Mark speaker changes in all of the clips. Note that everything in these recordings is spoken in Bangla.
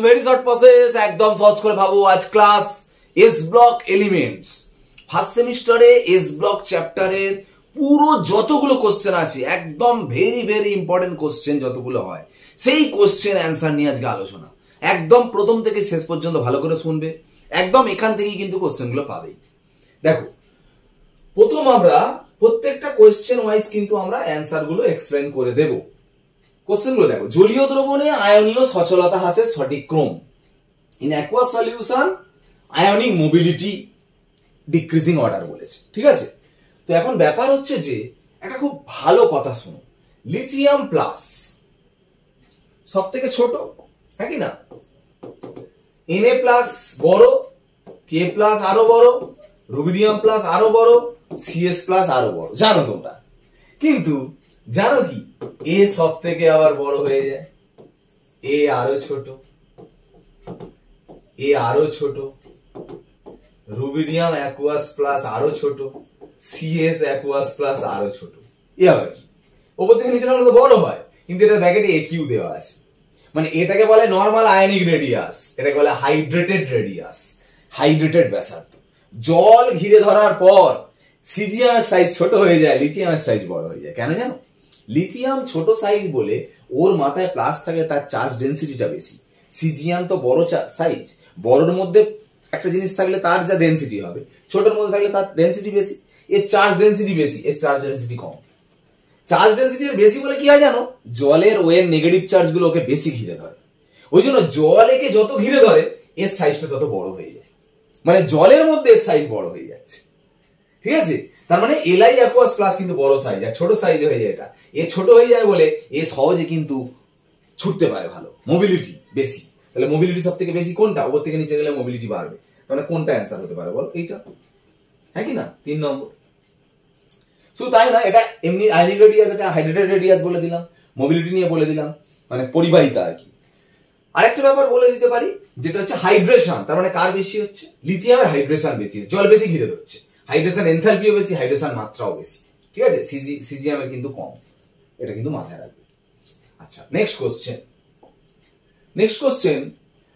Speaker 1: ভেরি শর্ট প্রসেস, একদম সহজ করে ভাবো। আজ class S block elements, first সেমিস্টারে এস ব্লক চ্যাপ্টারের পুরো যতগুলো কোশ্চেন আছে, একদম ভেরি ভেরি ইম্পর্টেন্ট কোশ্চেন যতগুলো হয়, সেই কোশ্চেন অ্যান্সার নিয়ে আজকে আলোচনা। একদম প্রথম থেকে শেষ পর্যন্ত ভালো করে শুনবে, একদম এখান থেকেই কিন্তু কোশ্চেনগুলো পাবেই। দেখো, প্রথম আমরা প্রত্যেকটা কোশ্চেন ওয়াইজ কিন্তু আমরা অ্যান্সার গুলো এক্সপ্লেন করে দেব। কোশ্চেন গুলো দেখো, জলীয় দ্রবণে আয়নীয় সচলতা হ্রাসের সঠিক ক্রম। In aqueous solution ionic mobility decreasing order বলেছে, ঠিক আছে। তো এখন ব্যাপার হচ্ছে যে একটা খুব ভালো কথা শোনো, লিথিয়াম প্লাস সব থেকে ছোট, হ্যাঁ কি না, Na প্লাস বড়, K প্লাস আরো বড়, রুবিডিয়াম প্লাস আরো বড়, CS প্লাস আরো বড়, জানো তোমরা। কিন্তু জানো কি, A সব থেকে আবার বড় হয়ে যায়, A আরো ছোট, A আরো ছোট, রুবিডিয়াম অ্যাকুয়াস প্লাস আরো ছোট, CS অ্যাকুয়াস প্লাস আরো ছোট। এ আবার কি, ওপর থেকে নিচে নামলে তো বড় হয়, কিন্তু এটা ব্র্যাকেটে AQ দেওয়া আছে। মানে এটাকে বলে নরমাল আয়নিক রেডিয়াস, এটাকে বলে হাইড্রেটেড রেডিয়াস, হাইড্রেটেড ব্যাসার্ধ। জল ঘিরে ধরার পর সিজিয়ামের সাইজ ছোট হয়ে যায়, লিথিয়ামের সাইজ বড় হয়ে যায়। কেন জানো? লিথিয়াম ছোট সাইজ বলে ওর মাথায় প্লাস থাকে, তার চার্জ ডেনসিটিটা বেশি। সিজিয়াম তো বড় সাইজ, বড়র মধ্যে একটা জিনিস থাকলে তার যা ডেনসিটি হবে, ছোটর মধ্যে থাকলে তার ডেনসিটি বেশি। এর চার্জ ডেনসিটি বেশি, এর চার্জ ডেনসিটি কম। চার্জ ডেনসিটি বেশি বলে কি হয় জানো? জলের ওয়ের নেগেটিভ চার্জ গুলো ওকে বেশি ঘিরে ধরে। ওই জন্য জল একে যত ঘিরে ধরে এর সাইজটা তত বড় হয়ে যায়, মানে জলের মধ্যে এর সাইজ বড় হয়ে যাচ্ছে, ঠিক আছে। তার মানে এলআই অ্যাকুয়াস প্লাস কিন্তু বড় সাইজ, আর ছোট সাইজ হয়ে যায় এটা। এ ছোট হয়ে যায় বলে এ সহজে কিন্তু ছুটতে পারে, ভালো মোবিলিটি বেশি। তাহলে মোবিলিটি সব থেকে বেশি কোনটা? ওপর থেকে নিচে গেলে মোবিলিটি বাড়বে, তাহলে কোনটা অ্যান্সার হতে পারে বল? এইটা, হ্যাঁ কি না? 3 নম্বর। শুধু তাই না, এটা এমনি আয়নিক রেডিয়াস, এটা হাইড্রেটেড রেডিয়াস বলে দিলাম, মোবিলিটি নিয়ে বলে দিলাম, মানে পরিবাহিতা আর কি। আরেকটা ব্যাপার বলে দিতে পারি, যেটা হচ্ছে হাইড্রেশন। তার মানে কার বেশি হচ্ছে? লিথিয়ামের হাইড্রেশন বেশি, জল বেশি ঘিরে ধরছে, হাইড্রেশন এনথালপিও বেশি, হাইড্রেশন মাত্রাও বেশি, ঠিক আছে। সিজিয়ামের কিন্তু কম, এটা কিন্তু মাথায় রাখবে। আচ্ছা, নেক্সট কোশ্চেন,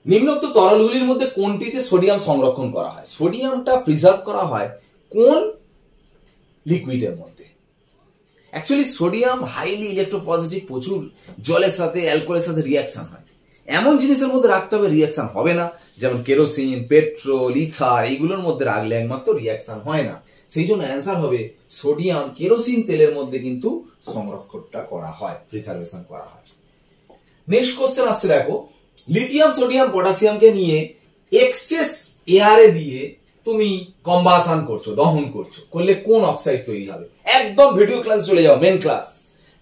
Speaker 1: নিম্নোক্ত তরলগুলির মধ্যে কোনটিতে সোডিয়াম সংরক্ষণ করা হয়? সোডিয়ামটা প্রিজার্ভ করা হয় কোন লিকুইডের মধ্যে? অ্যাকচুয়ালি সোডিয়াম হাইলি ইলেকট্রোপজিটিভ, প্রচুর জলের সাথে অ্যালকোহলের সাথে রিয়াকশন হয়। এমন জিনিসের মধ্যে রাখতে হবে রিয়াকশন হবে না, যেমন কেরোসিন, পেট্রোল, ইথার, এইগুলোর মধ্যে রাখলে একমাত্র রিয়াকশন হয় না। সেই জন্য অ্যান্সার হবে সোডিয়াম কেরোসিন তেলের মধ্যে কিন্তু সংরক্ষণটা করা হয়, প্রিজার্ভেশন করা হয়। নেক্সট কোশ্চেন আসছে, দেখো, লিথিয়াম সোডিয়াম পটাশিয়ামকে নিয়ে এক্সেস এয়ারে দিয়ে তুমি কম্বাসন করছো, দহন করছো, করলে কোন অক্সাইড তৈরি হবে? একদম ভিডিও ক্লাস চলে যাও, মেন ক্লাস।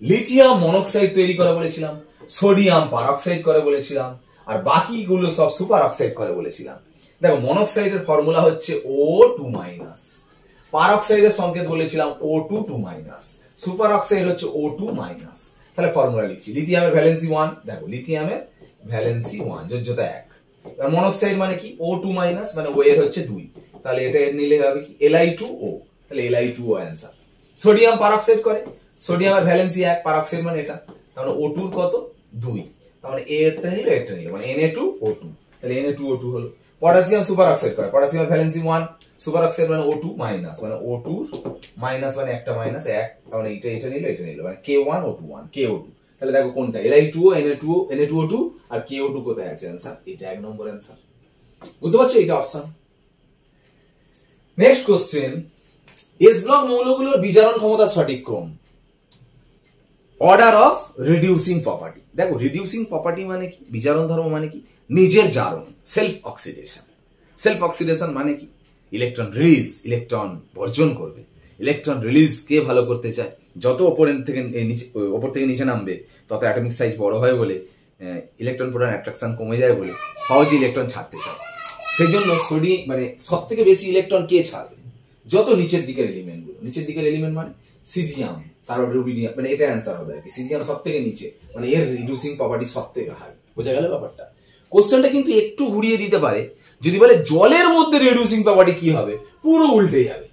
Speaker 1: লিথিয়াম মনোক্সাইড তৈরি করে বলেছিলাম, সোডিয়াম পারঅক্সাইড করে বলেছিলাম, আর বাকিগুলো সব সুপার অক্সাইড করে বলেছিলাম। দেখো, মনোক্সাইডের ফর্মুলা হচ্ছে O2-, পারঅক্সাইডের সংকেত বলেছিলাম O2-, সুপার অক্সাইড হচ্ছে O2-। তাহলে ফর্মুলা লিখছি, লিথিয়ামের ভ্যালেন্সি 1, দেখো লিথিয়ামের ভ্যালেন্সি 1, যোজ্যতা 1। মনোক্সাইড মানে কি? O2-, মানে ও এর হচ্ছে 2, তাহলে এটা নিলে হবে কি? Li2O, তাহলে Li2O অ্যান্সার। সোডিয়াম পারঅক্সাইড করে, সোডিয়ামের ভ্যালেন্সি 1, পারঅক্সাইড মানে এটা, তাহলে O2 এর কত? 2, তাহলে এটা নিলে এটা নিলে, মানে Na2O2, তাহলে Na2O2 হলো। পটাশিয়াম সুপার অক্সাইড করে, পটাশিয়ামের ভ্যালেন্সি 1, সুপার অক্সাইড মানে O2-, মানে O2 মাইনাস মানে একটা মাইনাস 1, তাহলে এটা নিলে এটা নিলে, মানে K1O2, KO2। তাহলে দেখো কোনটা? Li2O, Na2O2 আর KO2 কোথায় আছে? অ্যান্সার এটা 1 নম্বর অ্যান্সার। বুঝতে পারছো? এটা option. Next question, s block মৌলগুলোর বিজারণ ক্ষমতার সঠিক ক্রম। Order of reducing property. দেখো, রিডিউসিং প্রপার্টি মানে কি? বিজারণ ধর্ম মানে কি? নিজের জারণ, সেলফ অক্সিডেশন। সেলফ অক্সিডেশন মানে কি? ইলেকট্রন রিলিজ, ইলেকট্রন বর্জন করবে। ইলেকট্রন রিলিজ কে ভালো করতে চায়? যত ওপর থেকে নিচে নামবে তত অ্যাটমিক সাইজ বড় হয় বলে, ইলেকট্রন প্রোটন অ্যাট্রাকশন কমে যায় বলে সহজে ইলেকট্রন ছাড়তে চায়। সেই জন্য মানে সব থেকে বেশি ইলেকট্রন কে ছাড়বে? যত নিচের দিকের এলিমেন্টগুলো। নিচের দিকের এলিমেন্ট মানে সিজিয়াম, তারপর রুবিডিয়াম, মানে এটা অ্যান্সার হবে আর কি। সিজিয়াম সব থেকে নিচে, মানে এর রিডিউসিং প্রপার্টি সব থেকে হাই। বোঝা গেল ব্যাপারটা? কোশ্চেনটা কিন্তু একটু ঘুরিয়ে দিতে পারে, যদি বলে জলের মধ্যে রিডিউসিং প্রপার্টি কি হবে, পুরো উল্টে যাবে।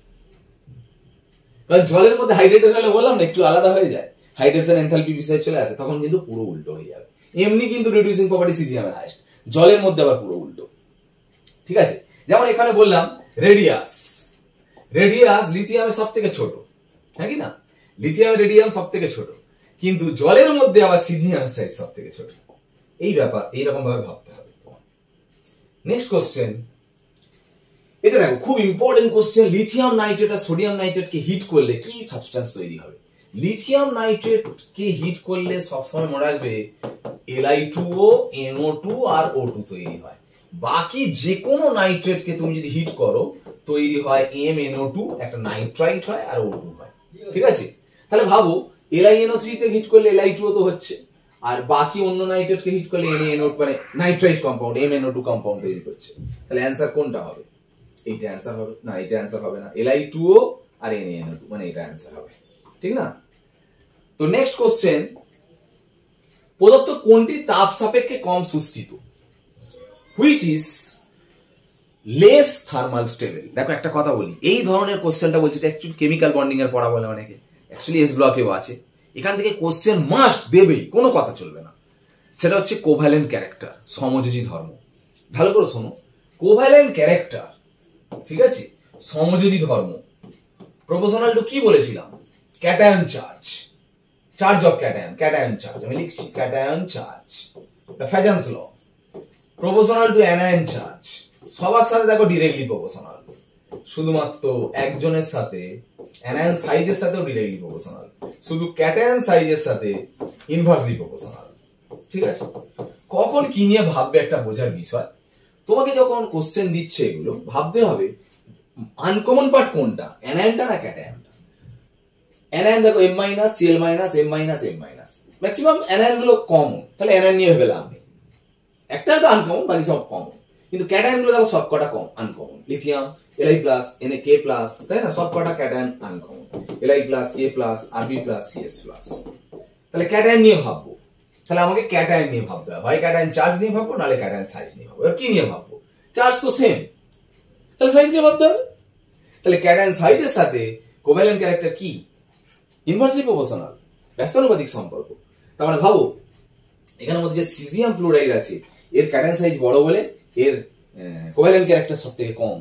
Speaker 1: কারণ জলের মধ্যে হাইড্রেটেড হলে বললাম না একটু আলাদা হয়ে যায়, হাইড্রেশন এনথালপি বিষয় চলে আসে, তখন কিন্তু পুরো উল্টো হয়ে যাবে। এমনি কিন্তু রিডিউসিং প্রপার্টি সিজিয়ামের হাইয়েস্ট, জলের মধ্যে আবার পুরো উল্টো। ঠিক আছে, যেমন এখানে বললাম রেডিয়াস, রেডিয়াস লিথিয়ামের সব থেকে ছোট, হ্যাঁ কি না? লিথিয়াম রেডিয়াম সব থেকে ছোট, কিন্তু জলের মধ্যে আবার সিজিয়ামের সাইজ সব থেকে ছোট। এই ব্যাপার এইরকম ভাবে ভাবতে হবে। নেক্সট কোশ্চেন, এটা দেখো খুব ইম্পর্টেন্ট কোশ্চেন। লিথিয়াম নাইট্রেট আর সোডিয়াম নাইট্রেটকে হিট করলে কি সাবস্টেন্স তৈরি হবে? লিথিয়াম নাইট্রেটকে হিট করলে সবসময় মনে রাখবে Li2O, NO2 আর O2 তৈরি হয়। বাকি যে কোনো নাইট্রেটকে তুমি যদি হিট করো তৈরি হয় MnO2, একটা নাইট্রাইট হয় আর O2 হয়। ঠিক আছে, তাহলে ভাবো LiNO3 তে হিট করলে Li2O তো হচ্ছে, আর বাকি অন্য নাইট্রেটকে হিট করলে NaNO2 মানে নাইট্রাইট কম্পাউন্ড MnO2 কম্পাউন্ড তৈরি করছে। তাহলে অ্যান্সার কোনটা হবে? এইটা অ্যান্সার হবে না, এটা অ্যান্সার হবে না। Li2O আর NaNO2 মানে এটা অ্যান্সার হবে, ঠিক না? তো নেক্সট কোশ্চেন, প্রদত্ত কোনটি তাপ সাপেক্ষে কম সুস্থিত? Which is less thermal stable? দেখো একটা কথা বলি, এই ধরনের কোশ্চেনটা বলছি অ্যাকচুয়ালি কেমিক্যাল বন্ডিং এর পড়া বলে অনেকে, অ্যাকচুয়ালি এস ব্লকেও আছে। এখান থেকে কোশ্চেন মাস্ট দেবেই, কোনো কথা চলবে না। সেটা হচ্ছে কোভ্যালেন্ট ক্যারেক্টার, সমযোজী ধর্ম। ভালো করে শোনো, কোভ্যালেন্ট ক্যারেক্টার, ঠিক আছে, সমযোজী ধর্ম, প্রপোর্শনাল টু কি বলেছিলাম? Cation charge, charge of cation, cation charge আমি লিখছি cation charge, Fajans law. Proportional to anion charge, সবার সাথে দেখো ডিরেক্টলি প্রপোর্শনাল, শুধুমাত্র একজনের সাথে অ্যানায়ন সাইজের সাথেও ডিরেক্টলি প্রপোর্শনাল, শুধু ক্যাটায়ন সাইজের সাথে ইনভার্সলি প্রপোর্শনাল। ঠিক আছে, কখন কি নিয়ে ভাববে একটা বোঝার বিষয়। তোমাকে যখন কোশ্চেন দিচ্ছে এগুলো ভাবতে হবে আনকমন পার্ট কোনটা, অ্যানায়নটা না ক্যাটায়নটা। অ্যানায়ন দেখো M-, Cl-, M-, M-, maximum anion গুলো কমন, তাহলে অ্যানায়ন নিয়ে ভেবে লাভ নেই। একটা তো আনকমন, বাকি সব কমন। কিন্তু ক্যাটায়ন গুলো দেখো সব কটা কম uncommon. Lithium Li+, Na, K+, তাই না? সব কটা cation uncommon, Li+, K+, Rb+, CS+। তাহলে ক্যাটায়ন নিয়ে ভাববো, তাহলে আমাকে ক্যাটায়ন নিয়ে ভাবতে হবে, হয় ক্যাটায়ন চার্জ নিয়ে ভাববো, নাহলে ক্যাটায়ন সাইজ নিয়ে ভাববো। এবার কি নিয়ে ভাববো? চার্জ তো সেম, তাহলে সাইজ নিয়ে ভাবতে হবে। তাহলে ক্যাটায়ন সাইজের সাথে কোভ্যালেন্ট ক্যারেক্টার কি? ইনভার্সলি প্রপোর্শনাল, ব্যস্তানুপাতিক সম্পর্ক। তার মানে ভাবো এখানের মধ্যে যে সিজিয়াম ফ্লোরাইড আছে এর ক্যাটায়ন সাইজ বড় বলে এর কোভ্যালেন্ট ক্যারেক্টার সব থেকে কম,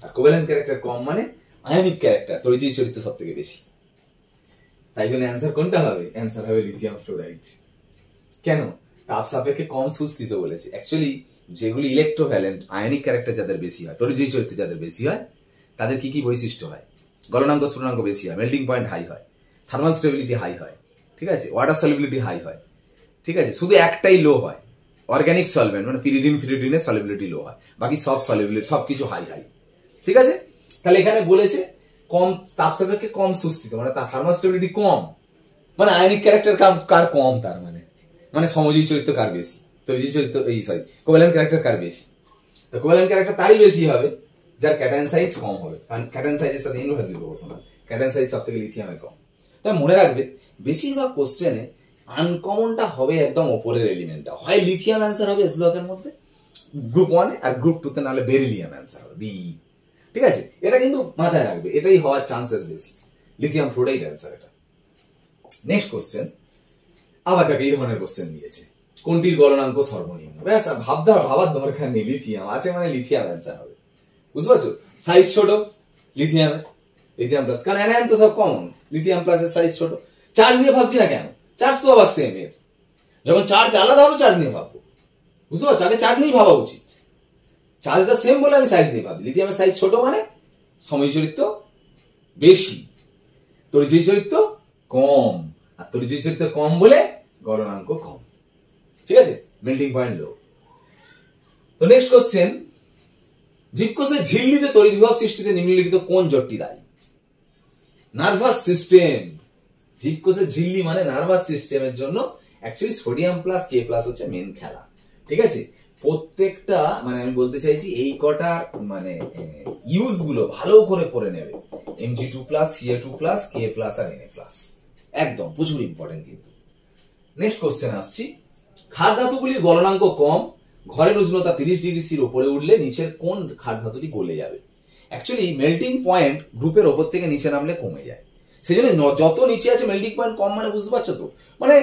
Speaker 1: আর কোভ্যালেন্ট ক্যারেক্টার কম মানে আয়নিক ক্যারেক্টার, তড়িৎ চরিত্র সব থেকে বেশি। তাই জন্য অ্যান্সার কোনটা হবে? অ্যান্সার হবে লিথিয়াম ফ্লোরাইড। কেন? তাপ সাপেক্ষে কম সুস্থিত বলেছে। অ্যাকচুয়ালি যেগুলি ইলেকট্রোভ্যালেন্ট, আয়নিক ক্যারেক্টার যাদের বেশি হয়, তড়িৎ চরিত্র যাদের বেশি হয়, তাদের কি কি বৈশিষ্ট্য হয়? গলনাঙ্ক স্ফুটনাঙ্ক বেশি হয়, মেল্টিং পয়েন্ট হাই হয়, থার্মাল স্টেবিলিটি হাই হয়, ঠিক আছে, ওয়াটার সলিবিলিটি হাই হয়, ঠিক আছে, শুধু একটাই লো হয়, অর্গানিক সলভেন্ট মানে পিরিডিন ফিরিডিনের সলিবিলিটি লো হয়, বাকি সব সলিবিলিটি সবকিছু হাই হাই। ঠিক আছে, তাহলে এখানে বলেছে কম তাপ সাপেক্ষে কম সুস্থিত মানে তার থার্মাল স্টেবিলিটি কম, মানে আয়নিক ক্যারেক্টার কার কম, তার মানে সমযোজী চরিত্র কার বেশি, তড়িৎ চরিত্র কোভ্যালেন্ট ক্যারেক্টার কার বেশি? তো কোভ্যালেন্ট ক্যারেক্টার তারই বেশি হবে যার ক্যাটায়ন সাইজ কম হবে, কারণ ক্যাটায়ন সাইজের সাথে ইনভার্সলি প্রপোর্শনাল, ক্যাটায়ন সাইজ সবথেকে লিথিয়ামে কম। তাই মনে রাখবে বেশিরভাগ কোশ্চেনে আনকমনটা হবে একদম ওপরের এলিমেন্টটা, হয় লিথিয়াম অ্যান্সার হবে এস ব্লকের মধ্যে গ্রুপ 1 আর গ্রুপ 2 তে, নাহলে বেরিলিয়াম অ্যান্সার হবে বি। ঠিক আছে, এটা কিন্তু মাথায় রাখবে, এটাই হওয়ার চান্সেস বেশি, লিথিয়াম ফ্লোরাইড অ্যান্সার এটা। নেক্সট কোশ্চেন, আবার দেখো এই ধরনের কোশ্চেন দিয়েছে, কোনটির গলনাঙ্ক সর্বনিম্ন? ব্যাস ভাবার দরকার নেই, লিথিয়াম আছে মানে লিথিয়াম অ্যান্সার হবে, বুঝতে পারছো? সাইজ ছোট লিথিয়ামের, লিথিয়াম প্লাস, কারণ অ্যানায়ন তো সব কমন, লিথিয়াম প্লাসের সাইজ ছোট। চার্জ নিয়ে ভাবছি না কেন? চার্জ তো আবার সেম এর, যখন চার্জ আলাদা হবে চার্জ নিয়ে ভাববো, বুঝতে পারছো? আগে চার্জ নিয়ে ভাবা উচিত, চার্জটা সেম বলে আমি সাইজ নিয়ে ভাবি। লিথিয়ামের সাইজ ছোট মানে সমযোজী চরিত্র বেশি, তড়িৎ চরিত্র কম, আর তড়িৎ চরিত্র কম বলে গলনাঙ্ক কম। ঠিক আছে, মেল্টিং পয়েন্ট লো। তো নেক্সট কোশ্চেন, জীবকোষের ঝিল্লিতে তড়িৎ বিভব সৃষ্টিতে নিম্নলিখিত কোন জোটটি দায়ী? Nervous system. জীবকোষের ঝিল্লি মানে নার্ভাস সিস্টেমের জন্য অ্যাকচুয়ালি সোডিয়াম প্লাস K+ হচ্ছে মেন খেলা। ঠিক আছে, প্রত্যেকটা মানে আমি বলতে চাইছি এই কটার মানে ইউজ গুলো ভালো করে পড়ে নেবে, Mg2+, Ca2+, K+ আর Na+, একদম প্রচুর ইম্পর্টেন্ট কিন্তু। নেক্সট কোশ্চেন আসছি, ক্ষার ধাতুগুলির গলনাঙ্ক কম, ঘরের উষ্ণতা 30°C উপরে উঠলে নিচের কোন ক্ষার ধাতুটি গলে যাবে? অ্যাকচুয়ালি মেল্টিং পয়েন্ট গ্রুপের ওপর থেকে নিচে নামলে কমে যায়, সেই জন্য যত নিচে আছে মেল্টিং পয়েন্ট কম, মানে বুঝতে পারছো তো, মানে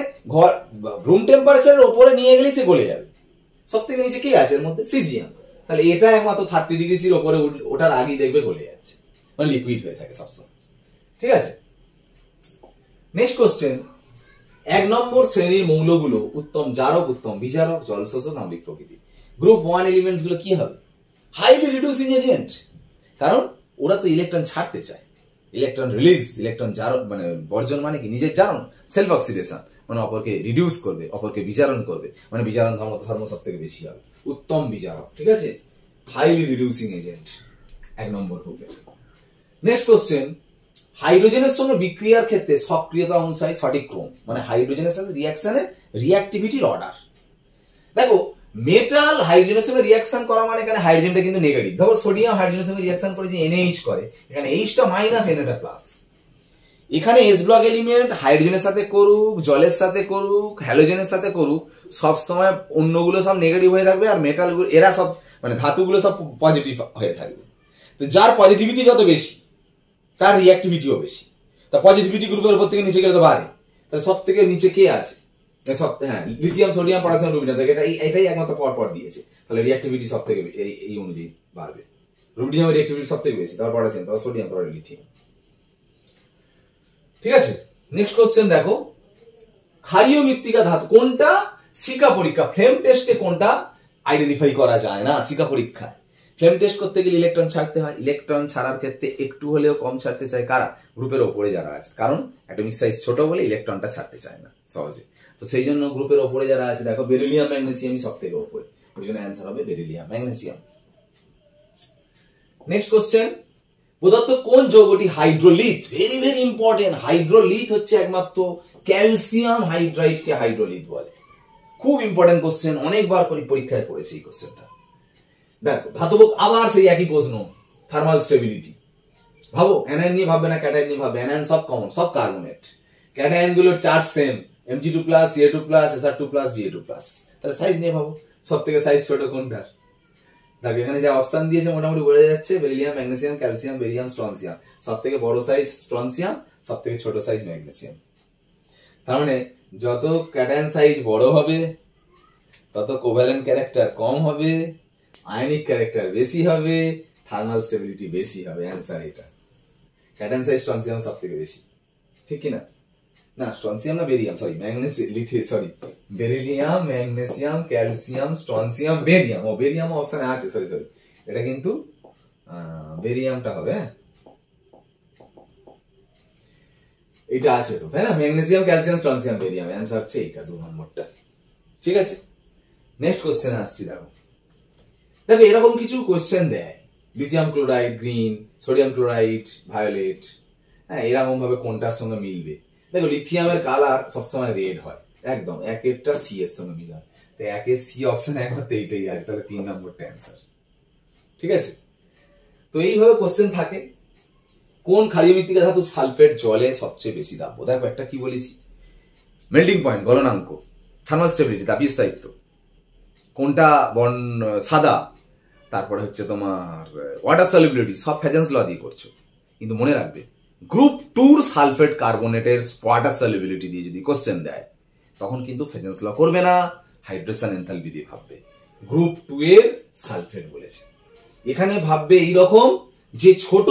Speaker 1: রুম টেম্পারেচারের উপরে নিয়ে গেলে সে গলে যাবে, সব থেকে নিচে কে আছে এর মধ্যে? সিজিএম। তাহলে এটা একমাত্র 30 ডিগ্রি সির উপরে ওটার আগেই দেখবে গলে যাচ্ছে, মানে লিকুইড হয়ে থাকে সবসময়। ঠিক আছে, নেক্সট কোশ্চেন, 1 নম্বর শ্রেণীর মৌলগুলো উত্তম জারক, উত্তম বিজারক, জলশোষক, আম্লিক প্রকৃতি। গ্রুপ 1 এলিমেন্টস গুলো কি হবে? হাইলি রিডিউসিং এজেন্ট, কারণ ওরা তো ইলেকট্রন ছাড়তে চায়, ইলেকট্রন রিলিজ, ইলেকট্রন জারণ মানে বর্জন মানে কি? নিজের জারণ, সেলফ অক্সিডেশন, মানে অপরকে রিডিউস করবে, অপরকে বিজারণ করবে, মানে বিজারণ ধর্ম সব থেকে বেশি হবে, উত্তম বিজারক। ঠিক আছে, হাইলি রিডিউসিং এজেন্ট 1 নম্বর গ্রুপে। নেক্সট কোশ্চেন, হাইড্রোজেনের সঙ্গে বিক্রিয়ার ক্ষেত্রে সক্রিয়তা অনুসারে সঠিক ক্রম, মানে হাইড্রোজেনের সাথে রিঅ্যাকশনের রিঅ্যাক্টিভিটির অর্ডার। দেখো, মেটাল হাইড্রোজেনের সঙ্গে রিঅ্যাকশন করা মানে এখানে হাইড্রোজেনটা কিন্তু নেগেটিভ। ধরো সোডিয়াম হাইড্রোজেনের সঙ্গে রিঅ্যাকশন করে যে NaH করে, এখানে Hটা মাইনাস Naটা প্লাস। এখানে S ব্লক এলিমেন্ট হাইড্রোজেনের সাথে করুক, জলের সাথে করুক, হ্যালোজেনের সাথে করুক, সব সময় অন্যগুলো সব নেগেটিভ হয়ে থাকবে, আর মেটালগুলো এরা সব মানে ধাতুগুলো সব পজিটিভ হয়ে থাকবে। তো যার পজিটিভিটি যত বেশি তার রিঅ্যাক্টিভিটিও বেশি। তা পজিটিভিটি গ্রুপের উপর থেকে নিচে গেলে তো বাড়ে, তাহলে সব থেকে নিচে কে আছে? হ্যাঁ, লিথিয়াম, সোডিয়াম, পটাশিয়াম, রুবিডিয়াম। এটাই একমাত্র পর দিয়েছে, তাহলে রিঅ্যাক্টিভিটি সব থেকে এই অনুযায়ী বাড়বে। রুবিডিয়ামের রিঅ্যাক্টিভিটি সব থেকে বেশি, তারপর পটাশিয়াম, তারপর সোডিয়াম, তারপর লিথিয়াম। ঠিক আছে, নেক্সট কোশ্চেন দেখো, ক্ষারীয় মৃত্তিকা ধাতু কোনটা? সিকা পরীক্ষা, ফ্লেম টেস্টে কোনটা আইডেন্টিফাই করা যায় না? সিকা পরীক্ষায় ফ্লেম টেস্ট করতে গেলে ইলেকট্রন ছাড়তে হয়, ইলেকট্রন ছাড়ার ক্ষেত্রে একটু হলেও কম ছাড়তে চায় কারা? গ্রুপের ওপরে যারা আছে, কারণ অ্যাটমিক সাইজ ছোট বলে ইলেকট্রনটা ছাড়তে চায় না সহজে। তো সেই জন্য গ্রুপের ওপরে যারা আছে, দেখো বেরিলিয়াম, ম্যাগনেসিয়ামই সব থেকে ওপরে, ওই জন্য অ্যান্সার হবে বেরিলিয়াম, ম্যাগনেসিয়াম। নেক্সট কোশ্চেন, প্রদত্ত কোন যৌগটি hydrolith? Very very important. Hydrolith হচ্ছে একমাত্র ক্যালসিয়াম হাইড্রাইডকে হাইড্রোলিথ বলে। খুব ইম্পর্টেন্ট কোশ্চেন, অনেকবার পরীক্ষায় পড়েছি এই কোশ্চেনটা। দেখো ধাতব, আবার সেই একই প্রশ্ন, থার্মাল স্টেবিলিটি। ভাবো অ্যানায়ন নিয়ে ভাববে না ক্যাটায়ন নিয়ে ভাববে? অ্যানায়ন সব কমন, সব কার্বনেট, ক্যাটায়ন গুলোর charge same, Mg2+, Ca2+, Sr2+, Ba2+। তাহলে সাইজ নিয়ে ভাবো, সব থেকে সাইজ ছোট কোনটার? দেখো এখানে যে অপশন দিয়েছে মোটামুটি বোঝা যাচ্ছে, beryllium, magnesium, calcium, barium, strontium. সব থেকে বড় সাইজ স্ট্রনসিয়াম, সব থেকে ছোট সাইজ ম্যাগনেসিয়াম। তার মানে যত ক্যাটায়ন সাইজ বড় হবে তত কোভ্যালেন্ট ক্যারেক্টার কম হবে, আয়নিক ক্যারেক্টার বেশি হবে, থার্মাল স্টেবিলিটি বেশি হবে। অ্যান্সার এটা, ক্যাটায়ন সাইজ স্ট্রনসিয়াম সব থেকে বেশি, ঠিক কি না? না, স্ট্রনসিয়াম না barium, sorry beryllium, magnesium, calcium, strontium, barium. ও বেরিয়াম অপশনে আছে, সরি এটা কিন্তু বেরিয়ামটা হবে। হ্যাঁ, এটা আছে তো, তাই না? Magnesium, calcium, strontium, barium. Answer হচ্ছে এইটা, 2 নম্বরটা। ঠিক আছে, নেক্সট কোশ্চেন আসছি। দেখো এরকম কিছু কোশ্চেন দেয়, lithium chloride green, sodium chloride violet. হ্যাঁ, এরকম ভাবে কোনটার সঙ্গে মিলবে? দেখো লিথিয়ামের কালার সবসময় রেড হয়, একদম একেরটা সি এর সঙ্গে মিল হয়, তো একের সি অপশন একমাত্র এইটাই আছে, তাহলে 3 নম্বরটা অ্যান্সার। ঠিক আছে, তো এইভাবে কোশ্চেন থাকে। কোন ক্ষারীয় মৃত্তিকা ধাতু সালফেট জলে সবচেয়ে বেশি দাব্য? দেখো একটা কি বলেছি, মেল্টিং পয়েন্ট, গলনাঙ্ক, থার্মাল স্টেবিলিটি, তাপীয় স্থায়িত্ব, কোনটা সাদা, তারপরে হচ্ছে তোমার ওয়াটার সলিবিলিটি, সব ফ্যাজেন্স ল দিয়ে করছো। কিন্তু মনে রাখবে, গ্রুপ 2 সালফেট কার্বনেটের ওয়াটার সলিবিলিটি দিয়ে যদি কোশ্চেন দেয় তখন কিন্তু ফ্যাজেন্স ল করবে না, হাইড্রেশন এনথালপি দিয়ে ভাববে। গ্রুপ 2 এর সালফেট বলেছে, এখানে ভাববে এইরকম যে ছোট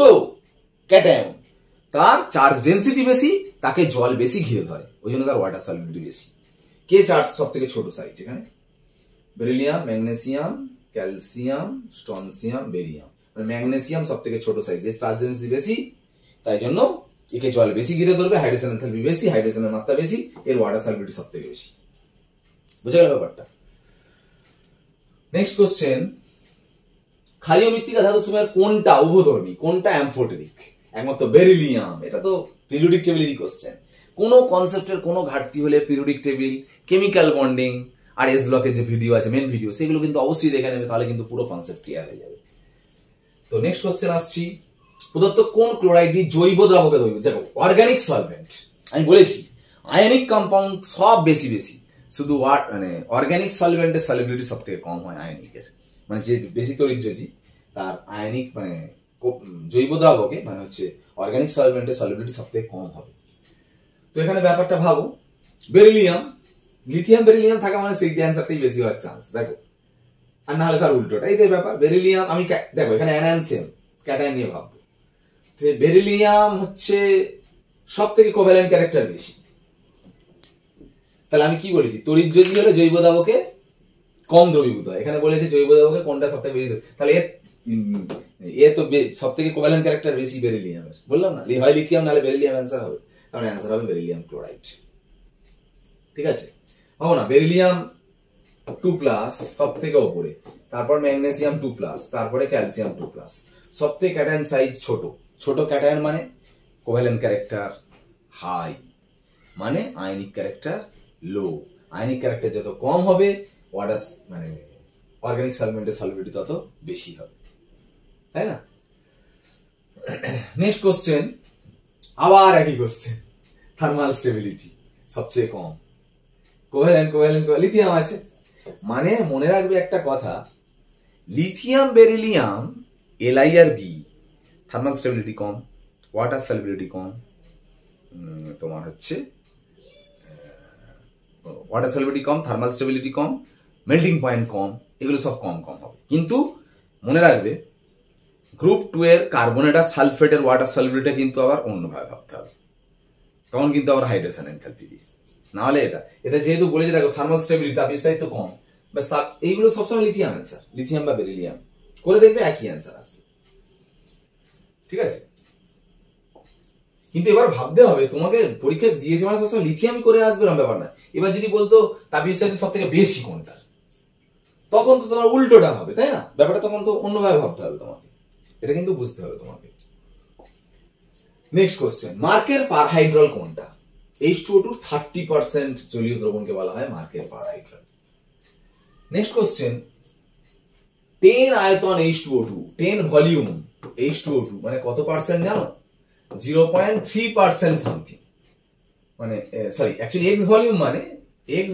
Speaker 1: ক্যাটায়ন তার চার্জ ডেন্সিটি বেশি, তাকে জল বেশি ঘিরে ধরে, ওই জন্য তার ওয়াটার সলিবিলিটি বেশি। কে চার্জ সব থেকে ছোট সাইজ? এখানে beryllium, magnesium, calcium, strontium, barium. মানে ম্যাগনেসিয়াম সব থেকে ছোট সাইজ, এর চার্জ ডেন্সিটি বেশি, তাই জন্য একে জল বেশি ঘিরে ধরবে, হাইড্রেশন এনথালপি বেশি, হাইড্রেশনের মাত্রা বেশি, এর ওয়াটার সলিবিলিটি সব থেকে বেশি। বুঝা গেল ব্যাপারটা? নেক্সট কোশ্চেন, ক্ষারীয় মৃত্তিকা ধাতু সমূহের কোনটা উভধর্মী, কোনটা অ্যামফোটেরিক? একমাত্র বেরিলিয়াম। এটা তো পিরিয়ডিক টেবিলেরই কোশ্চেন। কোন কনসেপ্টের কোনো ঘাটতি হলে পিরিয়ডিক টেবিল, কেমিক্যাল বন্ডিং আর এস ব্লকের যে ভিডিও আছে, মেন ভিডিও, সেগুলো কিন্তু অবশ্যই দেখে নেবে, তাহলে কিন্তু পুরো কনসেপ্ট ক্লিয়ার হয়ে যাবে। তো নেক্সট কোশ্চেন আসছি, প্রদত্ত কোন ক্লোরাইডটি জৈব দ্রাবকে তৈরি? দেখো অর্গানিক সলভেন্ট, আমি বলেছি আয়নিক কম্পাউন্ড সব বেশি বেশি, শুধু মানে অর্গানিক সলভেন্টের সলিবিলিটি সব থেকে কম হয় আয়নিকের, মানে যে বেশি তড়িৎযোজী তার আয়নিক মানে জৈব দ্রাবকে মানে হচ্ছে অর্গানিক সলভেন্টের সলিবিলিটি সব থেকে কম হবে। তো এখানে ব্যাপারটা ভাবো, বেরিলিয়াম, লিথিয়াম, বেরিলিয়াম থাকা মানে সেই অ্যান্সারটাই বেশি হওয়ার চান্স। দেখো আর না হলে তার উল্টোটা, এইটাই ব্যাপার। বেরিলিয়াম আমি দেখো এখানে অ্যানানসিয়াম ক্যাটায়ন নিয়ে ভাববো, বেরিলিয়াম হচ্ছে সব থেকে কোভ্যালেন্ট ক্যারেক্টার বেশি। তাহলে আমি কি বলেছি, তড়িৎযোজী হলে জৈব দাবকে কম দ্রবীভূত হয়, এখানে বলেছে জৈব দাবকে কোনটা সব থেকে বেশি, তাহলে এ তো সব থেকে কোভ্যালেন্ট ক্যারেক্টার বেশি বেরিলিয়ামের, বললাম না, হয় লিথিয়াম নাহলে বেরিলিয়াম অ্যান্সার হবে, কারণ অ্যান্সার হবে বেরিলিয়াম ক্লোরাইড। ঠিক আছে, ভাবো না, বেরিলিয়াম 2+ সব থেকে ওপরে, তারপর ম্যাগনেসিয়াম 2+, তারপরে ক্যালসিয়াম 2+, সব থেকে ক্যাটায়ন সাইজ ছোট। ছোট ক্যাটায়ন মানে কোভ্যালেন্ট ক্যারেক্টার হাই, মানে আয়নিক ক্যারেক্টার লো। আয়নিক ক্যারেক্টার যত কম হবে, ওয়াটার মানে অর্গানিক সলভেন্টের সলভিডিটি তত বেশি হবে, তাই না? নেক্সট কোশ্চেন, আবার একই কোশ্চেন, থার্মাল স্টেবিলিটি সবচেয়ে কম, কোভ্যালেন্ট লিথিয়াম আছে, মানে মনে রাখবে একটা কথা, লিথিয়াম বেরিলিয়াম Li আর B থার্মাল স্টেবিলিটি কম, ওয়াটার সলিবিলিটি কম, তোমার হচ্ছে ওয়াটার সলিবিলিটি কম, থার্মাল স্টেবিলিটি কম, মেল্টিং পয়েন্ট কম, এগুলো সব কম হবে। কিন্তু মনে রাখবে গ্রুপ 2 এর কার্বনেট আর সালফেটের ওয়াটার সলিবিলিটি কিন্তু আবার অন্যভাবে ভাবতে হবে, তখন কিন্তু আবার হাইড্রেশন এনথালপি দিয়ে, নাহলে এটা যেহেতু বলেছে দেখো থার্মাল স্টেবিলিটি তাপীয়স্থায়িত্ব কম, এইগুলো সবসময় লিথিয়াম অ্যান্সার, লিথিয়াম বা বেরিলিয়াম করে দেখবে একই অ্যান্সার আসবে। ঠিক আছে, কিন্তু এবার ভাবতে হবে, তোমাকে পরীক্ষা দিয়েছে মানে সবসময় লিথিয়ামই করে আসবে না, ব্যাপার না। এবার যদি বলতো তাপীয়স্থায়িত্ব সব থেকে বেশি কোনটা, তখন তো তোমার উল্টোটা হবে, তাই না? ব্যাপারটা তখন তো অন্যভাবে ভাবতে হবে তোমাকে, এটা কিন্তু বুঝতে হবে তোমাকে। নেক্সট কোশ্চেন, মার্কের পারহাইড্রল কোনটা? H2O2 30% জলীয় দ্রবণকে বলা হয় মার্কের পারহাইড্রল। নেক্সট কোশ্চেন, 10 আয়তন H2O2, 10 ভলিউম H2O2 মানে কত পার্সেন্ট জানো? 0.3% সামথিং, মানে সরি অ্যাকচুয়ালি x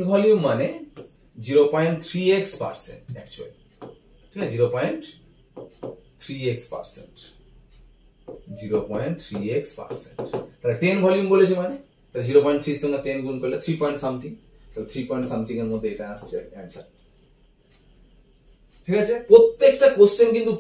Speaker 1: ভলিউম মানে 0.3x% অ্যাকচুয়ালি, ঠিক আছে, 0.3x%, 0.3x%, তাহলে 10 ভলিউম বলেছে মানে, তাহলে 0.3 এর সঙ্গে 10 গুণ করলে 3 পয়েন্ট সামথিং, তাহলে 3 পয়েন্ট সামথিং এর মধ্যে এটা আসছে অ্যান্সার। ঠিক আছে, প্রত্যেকটা কোশ্চেন কিন্তু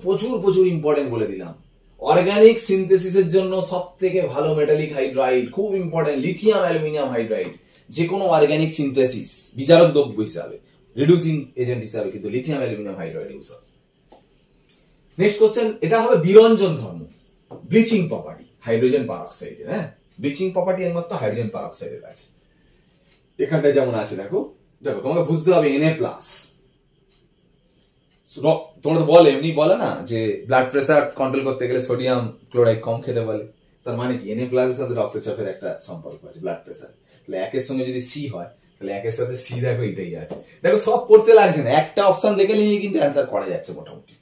Speaker 1: প্রচুর ইম্পর্টেন্ট বলে দিলাম। অর্গানিক সিনথেসিসের জন্য সব থেকে ভালো মেটালিক হাইড্রাইড, খুব ইম্পর্টেন্ট, লিথিয়াম অ্যালুমিনিয়াম হাইড্রাইড, যে কোনো অর্গানিক সিনথেসিস বিজারক দ্রব্য হিসাবে, রিডিউসিং এজেন্ট হিসাবে কিন্তু লিথিয়াম অ্যালুমিনিয়াম হাইড্রাইড ইউজ হয়। নেক্সট কোশ্চেন, এটা হবে বিরঞ্জন ধর্ম, ব্লিচিং প্রপার্টি হাইড্রোজেন পারঅক্সাইডের, হ্যাঁ ব্লিচিং প্রপার্টি একমাত্র হাইড্রোজেন পারঅক্সাইডের আছে। এখানটা যেমন আছে দেখো তোমাকে বুঝতে হবে Na+, তোমরা তো এমনি বলে না যে ব্লাড প্রেসার কন্ট্রোল করতে গেলে সোডিয়াম ক্লোরাইড কম খেতে বলে, তার মানে কি Na+ এর সাথে রক্তচাপের একটা সম্পর্ক আছে, ব্লাড প্রেসার। তাহলে একের সঙ্গে যদি C হয়, তাহলে একের সাথে C দেখো এটাই আছে। দেখো সব পড়তে লাগছে না, একটা অপশন দেখে নিয়ে কিন্তু অ্যান্সার করা যাচ্ছে মোটামুটি।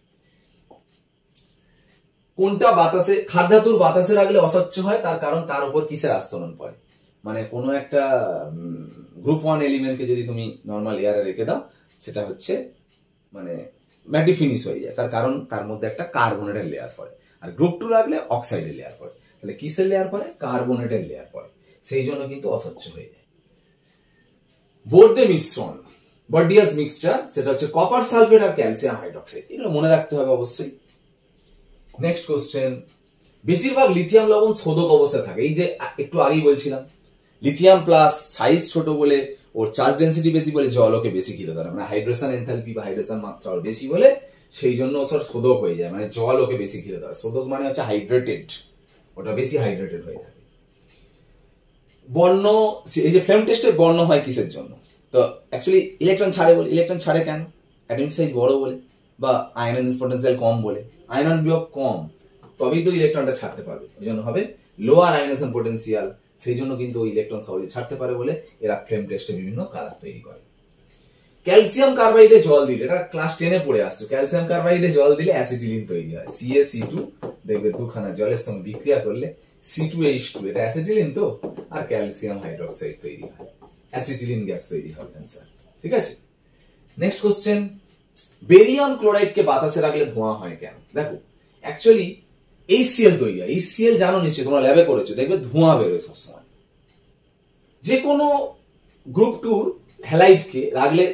Speaker 1: কোনটা বাতাসে, খাদ্যাতুর বাতাসে রাখলে অস্বচ্ছ হয়, তার কারণ তার উপর কিসের আস্তরণ পড়ে, মানে কোনো একটা গ্রুপ 1 এলিমেন্টকে যদি তুমি নর্মাল এয়ারে রেখে দাও, সেটা হচ্ছে মানে ম্যাটি ফিনিশ হয়ে যায়, তার কারণ তার মধ্যে একটা কার্বনেটের লেয়ার পড়ে। আর গ্রুপ 2 রাখলে অক্সাইডের লেয়ার পড়ে, তাহলে কিসের লেয়ার পড়ে? কার্বনেটের লেয়ার পড়ে, সেই জন্য কিন্তু অস্বচ্ছ হয়ে যায়। বোর্ডে মিশ্রণ, বর্ডিয়াস মিক্সচার, সেটা হচ্ছে কপার সালফেট আর ক্যালসিয়াম হাইড্রোক্সাইড, এগুলো মনে রাখতে হবে অবশ্যই। নেক্সট কোশ্চেন, বেশিরভাগ লিথিয়াম লবণ শোধক অবস্থায় থাকে, এই যে একটু আগেই বলছিলাম লিথিয়াম প্লাস সাইজ ছোট বলে, ওর চার্জ ডেন্সিটি বেশি বলে জল ওকে বেশি ঘিরে ধরে, মানে হাইড্রেশন এনথালপি বা হাইড্রেশন মাত্রা বেশি বলে, সেই জন্য ওর শোধক হয়ে যায়, মানে জল ওকে বেশি ঘিরে ধরে। শোধক মানে হচ্ছে হাইড্রেটেড, ওটা বেশি হাইড্রেটেড হয়ে থাকে। বর্ণ, এই যে ফ্লেম টেস্টের বর্ণ হয় কিসের জন্য? তো অ্যাকচুয়ালি ইলেকট্রন ছাড়ে বলে। ইলেকট্রন ছাড়ে কেন? অ্যাটমিক সাইজ বড় বলে বা আয়নন পটেনশিয়াল কম বলে। আয়নন বিভব কম, তবেই তো ইলেকট্রনটা ছাড়তে পারবে, ওই জন্য হবে লোয়ার আয়নেশন পটেনশিয়াল, সেই জন্য কিন্তু ইলেকট্রন সহজে ছাড়তে পারে বলে এরা ফ্লেম টেস্টে বিভিন্ন কালার তৈরি করে। ক্যালসিয়াম কার্বাইডে জল দিলে, এটা ক্লাস 10 এ পড়ে আসছে, ক্যালসিয়াম কার্বাইডে জল দিলে অ্যাসিটিলিন তৈরি হয়, CaC2 দেখবে দুখানা জলের সঙ্গে বিক্রিয়া করলে C2H2, এটা অ্যাসিটিলিন তো, আর ক্যালসিয়াম হাইড্রোক্সাইড তৈরি হয়, অ্যাসিটিলিন গ্যাস তৈরি হয় ক্যান্সার। ঠিক আছে, নেক্সট কোশ্চেন, বেরিয়াম ক্লোরাইডকে বাতাসে রাখলে ধোঁয়া হয় কেন? দেখো অ্যাকচুয়ালি HCl তৈরি হয়, HCl জানো নিশ্চয়ই, তোমরা ল্যাবে করেছো, দেখবে ধোঁয়া বেরোয় সবসময়। যে কোনো গ্রুপ 2 হ্যালাইডকে রাখলে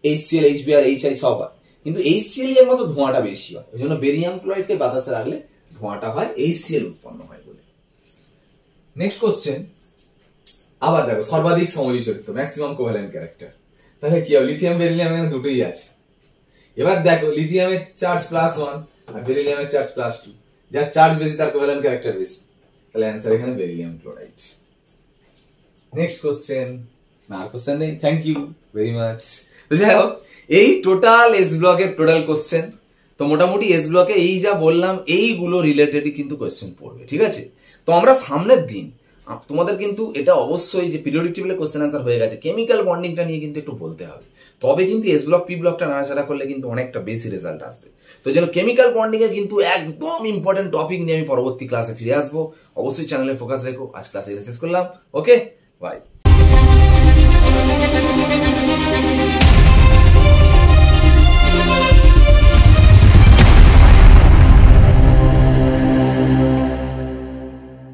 Speaker 1: HCl, HBr, HI সব হয়, কিন্তু HCl এর মতো ধোঁয়াটা বেশি হয়, ওই জন্য বেরিয়াম ক্লোরাইডকে বাতাসে রাখলে ধোঁয়াটা হয়, HCl উৎপন্ন হয় বলে। নেক্সট কোশ্চেন, আবার দেখো সর্বাধিক সমযোজী চরিত্র, ম্যাক্সিমাম কোভ্যালেন্ট ক্যারেক্টার, তাহলে কি হবে? লিথিয়াম বেরিলিয়াম এখানে দুটোই আছে। এবার দেখো লিথিয়ামের চার্জ +1 আর বেরিলিয়ামের চার্জ +2, যার চার্জ বেশি তার কোভ্যালেন্ট ক্যারেক্টার বেশি, তাহলে অ্যান্সার এখানে বেরিলিয়াম ক্লোরাইড। নেক্সট কোশ্চেন, না আর কোশ্চেন নেই, থ্যাংক ইউ ভেরি মাচ। তো যাই হোক, এই টোটাল এস ব্লকের টোটাল কোশ্চেন, তো মোটামুটি এস ব্লকে এই যা বললাম এইগুলো রিলেটেডই কিন্তু কোশ্চেন পড়বে, ঠিক আছে? তো আমরা সামনের দিন তোমাদের কিন্তু এটা অবশ্যই যে পিরিয়ডিক টেবিলে কোশ্চেন আনসার হয়ে গেছে, কেমিক্যাল বন্ডিংটা নিয়ে কিন্তু একটু বলতে হবে, তবে কিন্তু এস ব্লক পি ব্লকটা নাড়াচাড়া করলে কিন্তু অনেকটা বেশি রেজাল্ট আসবে। তো যেন কেমিক্যাল বন্ডিং এর কিন্তু একদম ইম্পর্টেন্ট টপিক নিয়ে আমি পরবর্তী ক্লাসে ফিরে আসবো, অবশ্যই চ্যানেলে ফোকাস রেখো। আজ ক্লাসে শেষ করলাম, ওকে বাই।